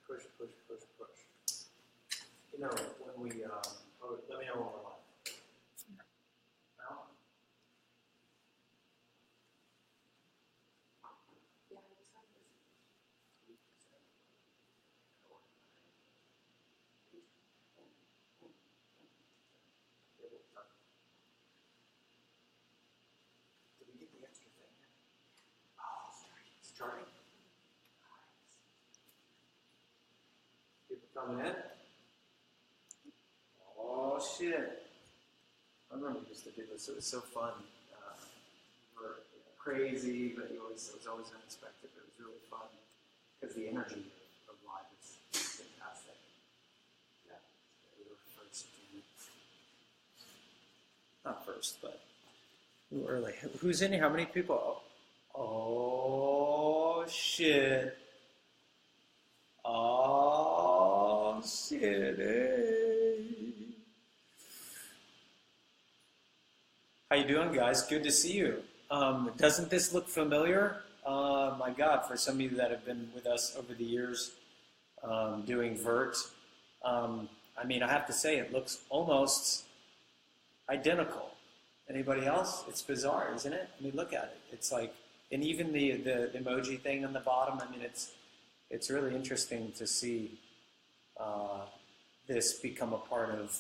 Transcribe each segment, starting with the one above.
push. You know, when we, let me know when we're live. Now? Did we get the extra thing? Oh, it's starting. People coming in? Oh, shit. I remember we used to do this. It was so fun. Crazy, but it was always unexpected. But it was really fun because the energy of live is fantastic. Yeah, we were first. Not first, but we were early. Who's in here? How many people? Oh shit! Oh shit! Hey. How you doing, guys? Good to see you. Doesn't this look familiar? My God, for some of you that have been with us over the years doing Vert, I mean, I have to say it looks almost identical. Anybody else? It's bizarre, isn't it? I mean, look at it. It's like, and even the emoji thing on the bottom, I mean, it's really interesting to see this become a part of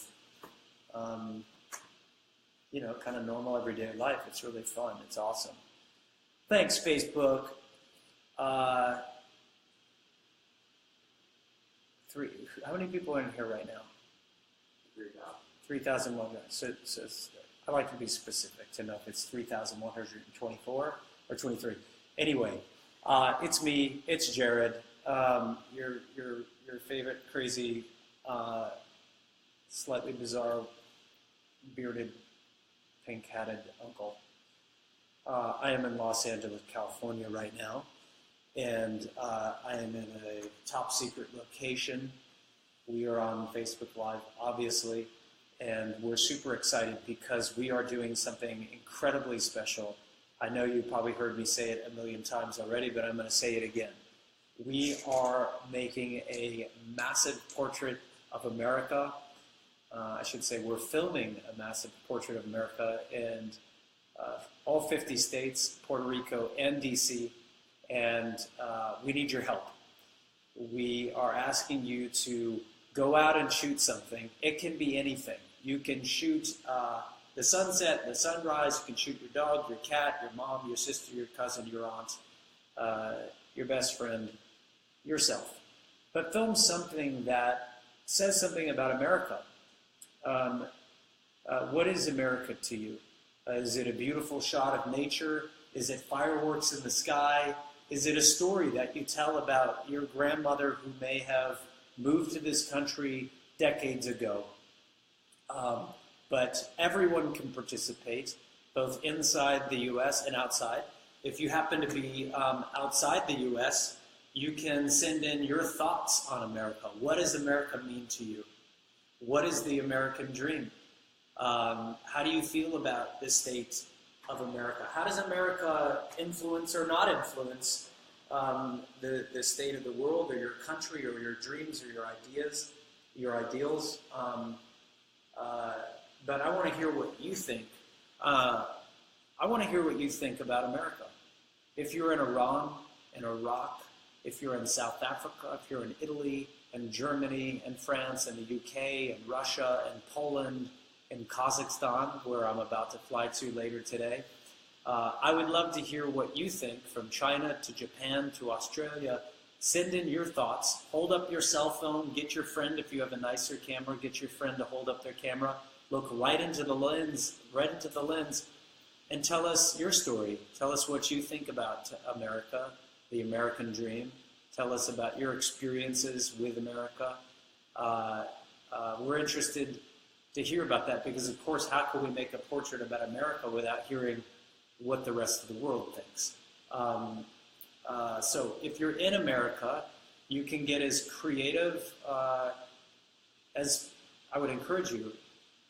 you know, kind of normal everyday life. It's really fun. It's awesome. Thanks, Facebook. How many people are in here right now? 3,100. So I like to be specific to know if it's 3,124 or 23. Anyway, it's me. It's Jared. Your favorite crazy, slightly bizarre, bearded, pink-hatted uncle. I am in Los Angeles, California right now, and I am in a top-secret location. We are on Facebook Live, obviously, and we're super excited because we are doing something incredibly special. I know you probably heard me say it a million times already, but I'm going to say it again. We are making a massive portrait of America. I should say we're filming a massive portrait of America in all 50 states, Puerto Rico, and D.C., and we need your help. We are asking you to go out and shoot something. It can be anything. You can shoot the sunset, the sunrise. You can shoot your dog, your cat, your mom, your sister, your cousin, your aunt, your best friend, yourself. But film something that says something about America. What is America to you? Is it a beautiful shot of nature? Is it fireworks in the sky? Is it a story that you tell about your grandmother who may have moved to this country decades ago? But everyone can participate, both inside the U.S. and outside. If you happen to be outside the U.S., you can send in your thoughts on America. What does America mean to you? What is the American dream? How do you feel about the state of America? How does America influence or not influence the state of the world or your country or your dreams or your ideas, your ideals? But I want to hear what you think. I want to hear what you think about America. If you're in Iran, in Iraq, if you're in South Africa, if you're in Italy, and Germany, and France, and the UK, and Russia, and Poland, and Kazakhstan, where I'm about to fly to later today. I would love to hear what you think, from China to Japan to Australia. Send in your thoughts. Hold up your cell phone. Get your friend, if you have a nicer camera, get your friend to hold up their camera. Look right into the lens, and tell us your story. Tell us what you think about America, the American dream. Tell us about your experiences with America. We're interested to hear about that because, of course, how can we make a portrait about America without hearing what the rest of the world thinks? So if you're in America, you can get as creative as I would encourage you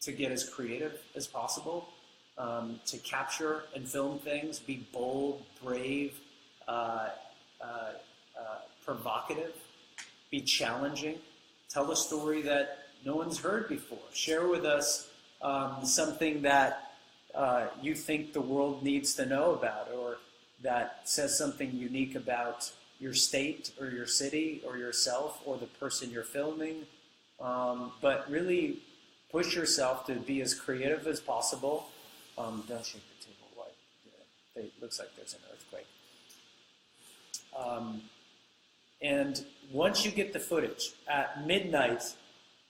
to get as creative as possible, to capture and film things, be bold, brave, provocative, be challenging. Tell a story that no one's heard before. Share with us something that you think the world needs to know about, or that says something unique about your state or your city or yourself or the person you're filming. But really push yourself to be as creative as possible. Don't shake the table. Why? It looks like there's an earthquake. And once you get the footage, at midnight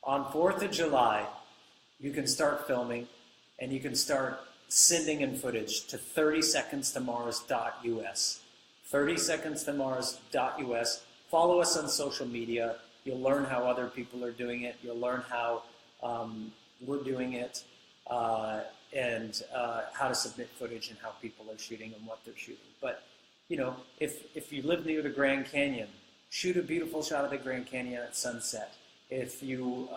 on 4th of July, you can start filming, and you can start sending in footage to 30secondstomars.us. 30secondstomars.us. Follow us on social media. You'll learn how other people are doing it. You'll learn how we're doing it, and how to submit footage and how people are shooting and what they're shooting. But, you know, if you live near the Grand Canyon, shoot a beautiful shot of the Grand Canyon at sunset. If you,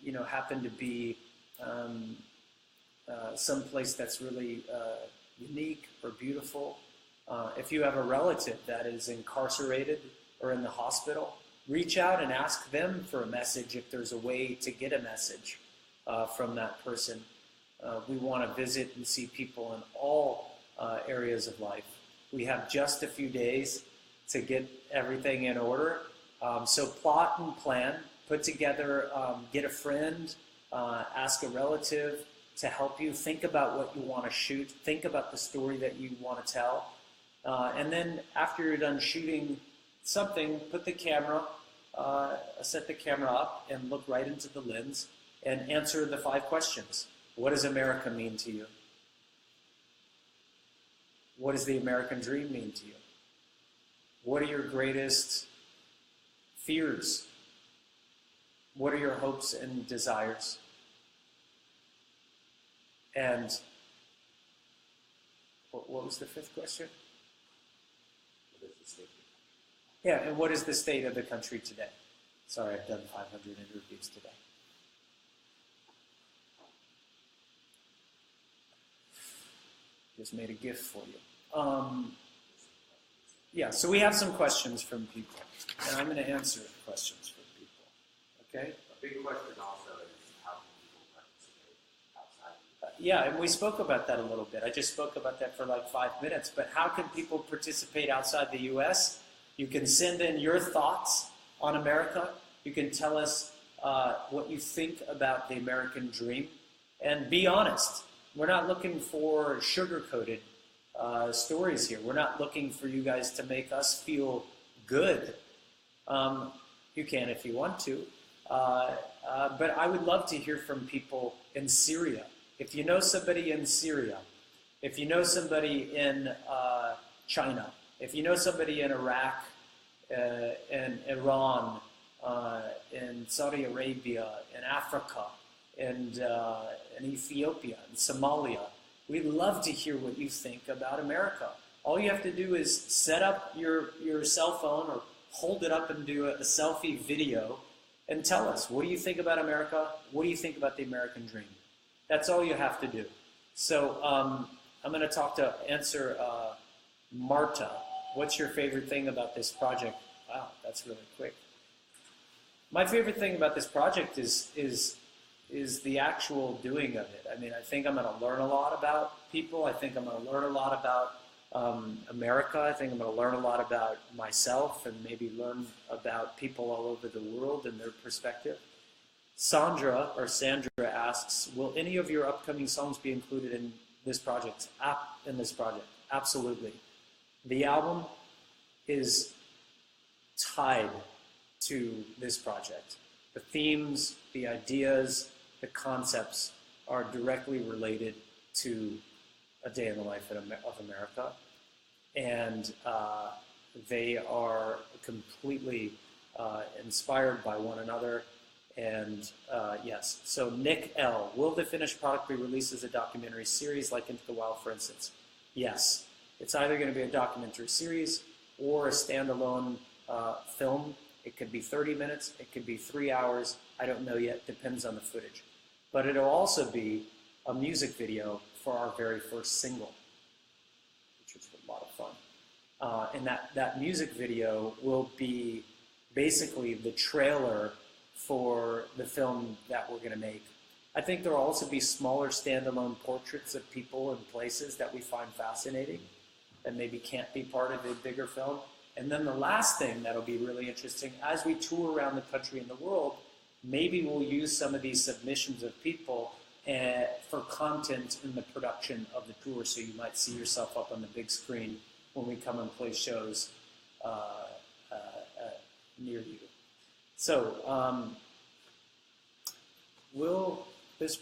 you know, happen to be someplace that's really unique or beautiful, if you have a relative that is incarcerated or in the hospital, reach out and ask them for a message if there's a way to get a message from that person. We want to visit and see people in all areas of life. We have just a few days to get everything in order. So plot and plan, put together, get a friend, ask a relative to help you. Think about what you want to shoot. Think about the story that you want to tell. And then after you're done shooting something, put the camera, set the camera up and look right into the lens and answer the 5 questions. What does America mean to you? What does the American dream mean to you? What are your greatest fears? What are your hopes and desires? And what was the 5th question? Yeah, and what is the state of the country today? Sorry, I've done 500 interviews today. Just made a gift for you. Yeah, so we have some questions from people, and I'm going to answer questions from people. Okay? A big question also is how can people participate outside? Yeah, and we spoke about that a little bit. I just spoke about that for like 5 minutes. But how can people participate outside the U.S.? You can send in your thoughts on America. You can tell us what you think about the American dream. And be honest. We're not looking for sugar-coated stories here. We're not looking for you guys to make us feel good. You can if you want to. But I would love to hear from people in Syria. If you know somebody in Syria, if you know somebody in China, if you know somebody in Iraq, in Iran, in Saudi Arabia, in Africa, and in Ethiopia, and Somalia, we'd love to hear what you think about America. All you have to do is set up your cell phone or hold it up and do a selfie video and tell us, what do you think about America? What do you think about the American dream? That's all you have to do. So I'm going to answer Marta. What's your favorite thing about this project? Wow, that's really quick. My favorite thing about this project is the actual doing of it. I mean, I think I'm going to learn a lot about people. I think I'm going to learn a lot about America. I think I'm going to learn a lot about myself and maybe learn about people all over the world and their perspective. Sandra asks, will any of your upcoming songs be included in this project? Absolutely. The album is tied to this project. The themes, the ideas, the concepts are directly related to A Day in the Life of America. And they are completely inspired by one another. And yes, so Nick L., will the finished product be released as a documentary series like Into the Wild, for instance? Yes. It's either going to be a documentary series or a standalone film. It could be 30 minutes. It could be 3 hours. I don't know yet. Depends on the footage. But it'll also be a music video for our very first single, which was a lot of fun. and that music video will be basically the trailer for the film that we're going to make. I think there will also be smaller standalone portraits of people and places that we find fascinating that maybe can't be part of a bigger film. And then the last thing that'll be really interesting, as we tour around the country and the world, maybe we'll use some of these submissions of people for content in the production of the tour, so you might see yourself up on the big screen when we come and play shows near you. So, will this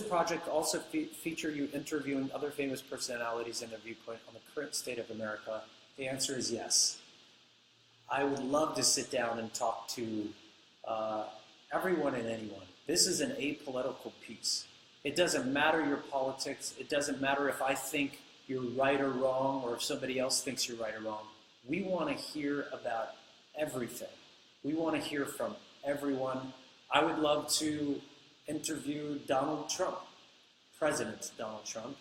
project also feature you interviewing other famous personalities in their viewpoint on the current state of America? The answer is yes. I would love to sit down and talk to everyone and anyone. This is an apolitical piece. It doesn't matter your politics. It doesn't matter if I think you're right or wrong, or if somebody else thinks you're right or wrong. We want to hear about everything. We want to hear from everyone. I would love to interview Donald Trump, President Donald Trump,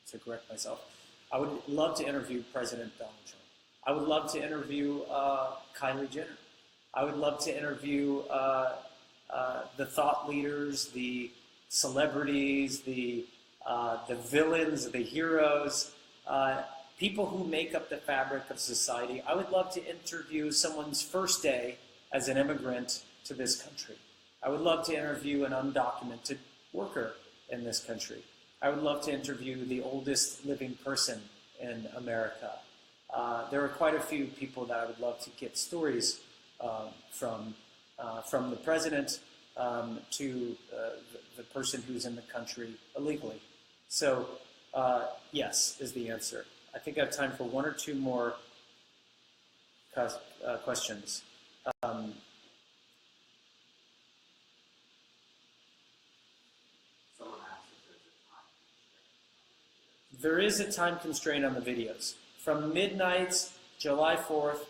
to correct myself. I would love to interview President Donald Trump. I would love to interview Kylie Jenner. I would love to interview the thought leaders, the celebrities, the villains, the heroes, people who make up the fabric of society. I would love to interview someone's first day as an immigrant to this country. I would love to interview an undocumented worker in this country. I would love to interview the oldest living person in America. There are quite a few people that I would love to get stories from the president to the person who's in the country illegally. So, yes, is the answer. I think I have time for one or two more questions. Someone asked if there's a time constraint. There is a time constraint on the videos. From midnight, July 4th,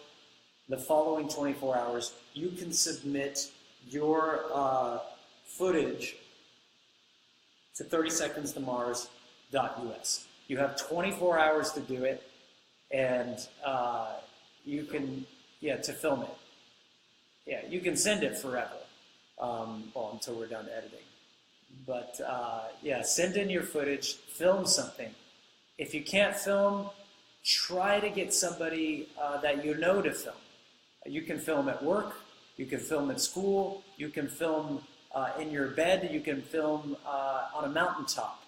the following 24 hours, you can submit your footage to 30secondstomars.us. You have 24 hours to do it, and you can, to film it. Yeah, you can send it forever, until we're done editing. But send in your footage, film something. If you can't film, try to get somebody that you know to film. You can film at work, you can film at school, you can film in your bed, you can film on a mountaintop.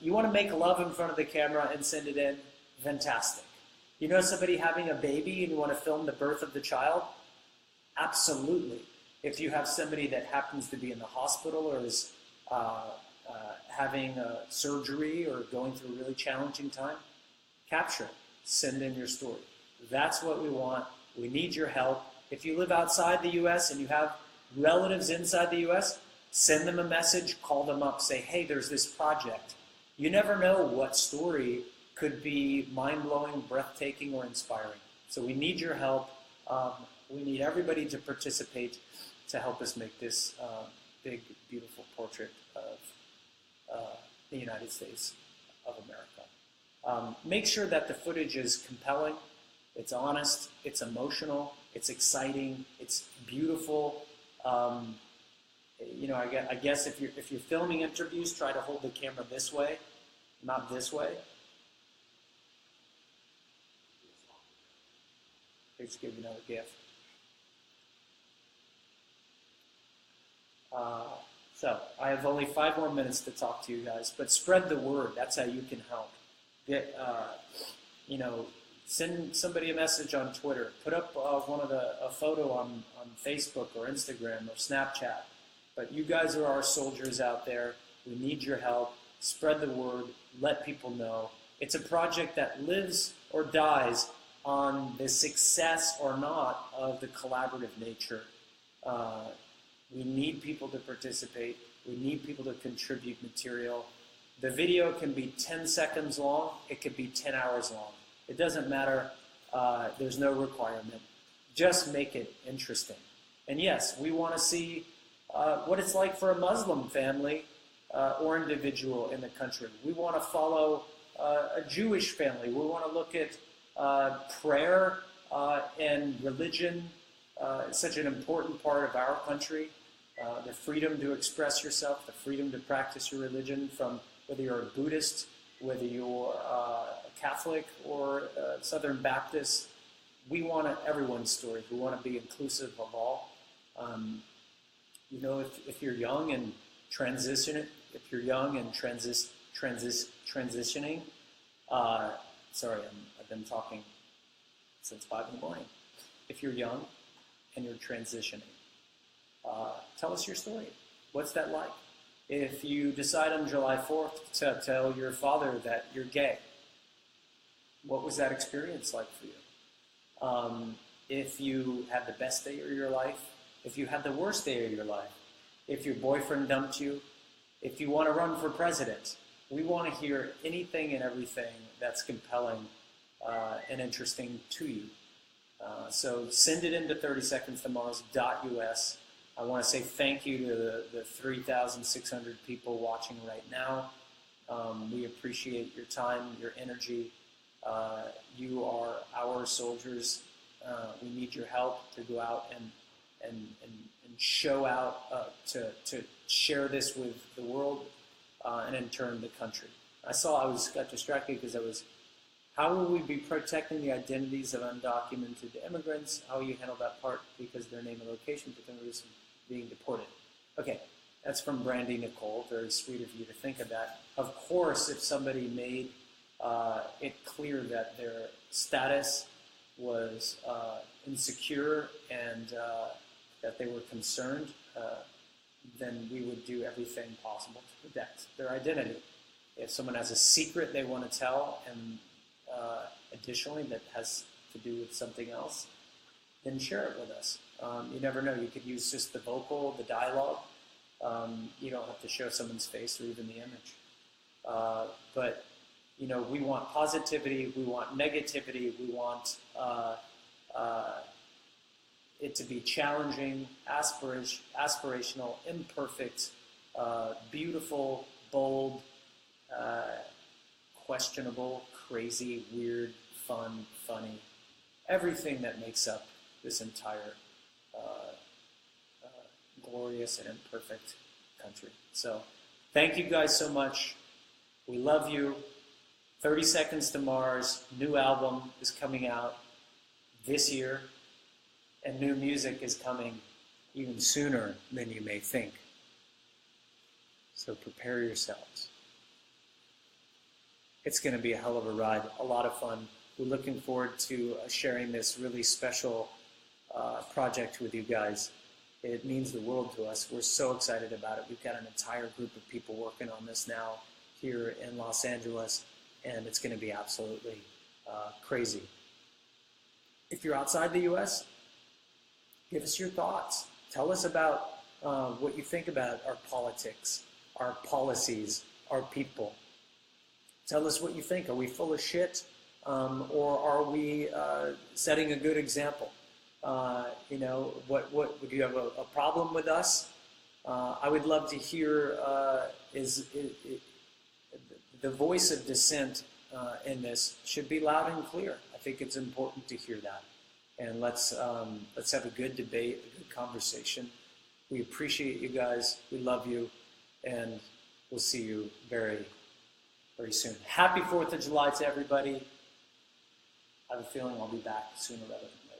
You want to make love in front of the camera and send it in, fantastic. You know somebody having a baby and you want to film the birth of the child? Absolutely. If you have somebody that happens to be in the hospital or is having surgery or going through a really challenging time, capture it. Send in your story. That's what we want. We need your help. If you live outside the U.S. and you have relatives inside the U.S., send them a message, call them up, say, hey, there's this project. You never know what story could be mind-blowing, breathtaking, or inspiring. So we need your help. We need everybody to participate to help us make this big, beautiful portrait of the United States of America. Make sure that the footage is compelling, it's honest, it's emotional, it's exciting, it's beautiful. I guess if you're filming interviews, try to hold the camera this way, not this way. They just give you another gift. So I have only 5 more minutes to talk to you guys, but spread the word. That's how you can help. Send somebody a message on Twitter. Put up a photo on Facebook or Instagram or Snapchat. But you guys are our soldiers out there. We need your help. Spread the word. Let people know. It's a project that lives or dies on the success or not of the collaborative nature. We need people to participate. We need people to contribute material. The video can be 10 seconds long. It could be 10 hours long. It doesn't matter. There's no requirement. Just make it interesting. And yes, we want to see what it's like for a Muslim family or individual in the country. We want to follow a Jewish family. We want to look at prayer and religion. It's such an important part of our country. The freedom to express yourself, the freedom to practice your religion, from whether you're a Buddhist, whether you're a Catholic or Southern Baptist. We want everyone's story. We want to be inclusive of all. If you're young and transitioning, I've been talking since 5 in the morning. If you're young and you're transitioning, tell us your story. What's that like? If you decide on July 4th to tell your father that you're gay, what was that experience like for you? If you had the best day of your life, if you had the worst day of your life, if your boyfriend dumped you, if you want to run for president, we want to hear anything and everything that's compelling and interesting to you. So send it into 30secondstomorrows.us. I want to say thank you to the 3,600 people watching right now. We appreciate your time, your energy. You are our soldiers. We need your help to go out and show out, to share this with the world, and in turn the country. I got distracted because how will we be protecting the identities of undocumented immigrants? How will you handle that part because their name and location become a risk of being deported? Okay, that's from Brandy Nicole. Very sweet of you to think of that. Of course, if somebody made it clear that their status was insecure and that they were concerned, then we would do everything possible to protect their identity. If someone has a secret they want to tell, and additionally that has to do with something else, then share it with us. You never know. You could use just the vocal, the dialogue. You don't have to show someone's face or even the image. But we want positivity. We want negativity. We want it to be challenging, aspirational, imperfect, beautiful, bold, questionable, crazy, weird, fun, funny. Everything that makes up this entire glorious and imperfect country. So thank you guys so much. We love you. 30 Seconds to Mars, new album is coming out this year, and new music is coming even sooner than you may think. So prepare yourselves. It's going to be a hell of a ride, a lot of fun. We're looking forward to sharing this really special project with you guys. It means the world to us. We're so excited about it. We've got an entire group of people working on this now here in Los Angeles, and it's going to be absolutely crazy. If you're outside the U.S., give us your thoughts. Tell us about what you think about our politics, our policies, our people. Tell us what you think. Are we full of shit, or are we setting a good example? What do you have a problem with us? I would love to hear the voice of dissent in this should be loud and clear. I think it's important to hear that. And let's have a good debate, a good conversation. We appreciate you guys. We love you, and we'll see you very, very soon. Happy 4th of July to everybody. I have a feeling I'll be back sooner rather than later.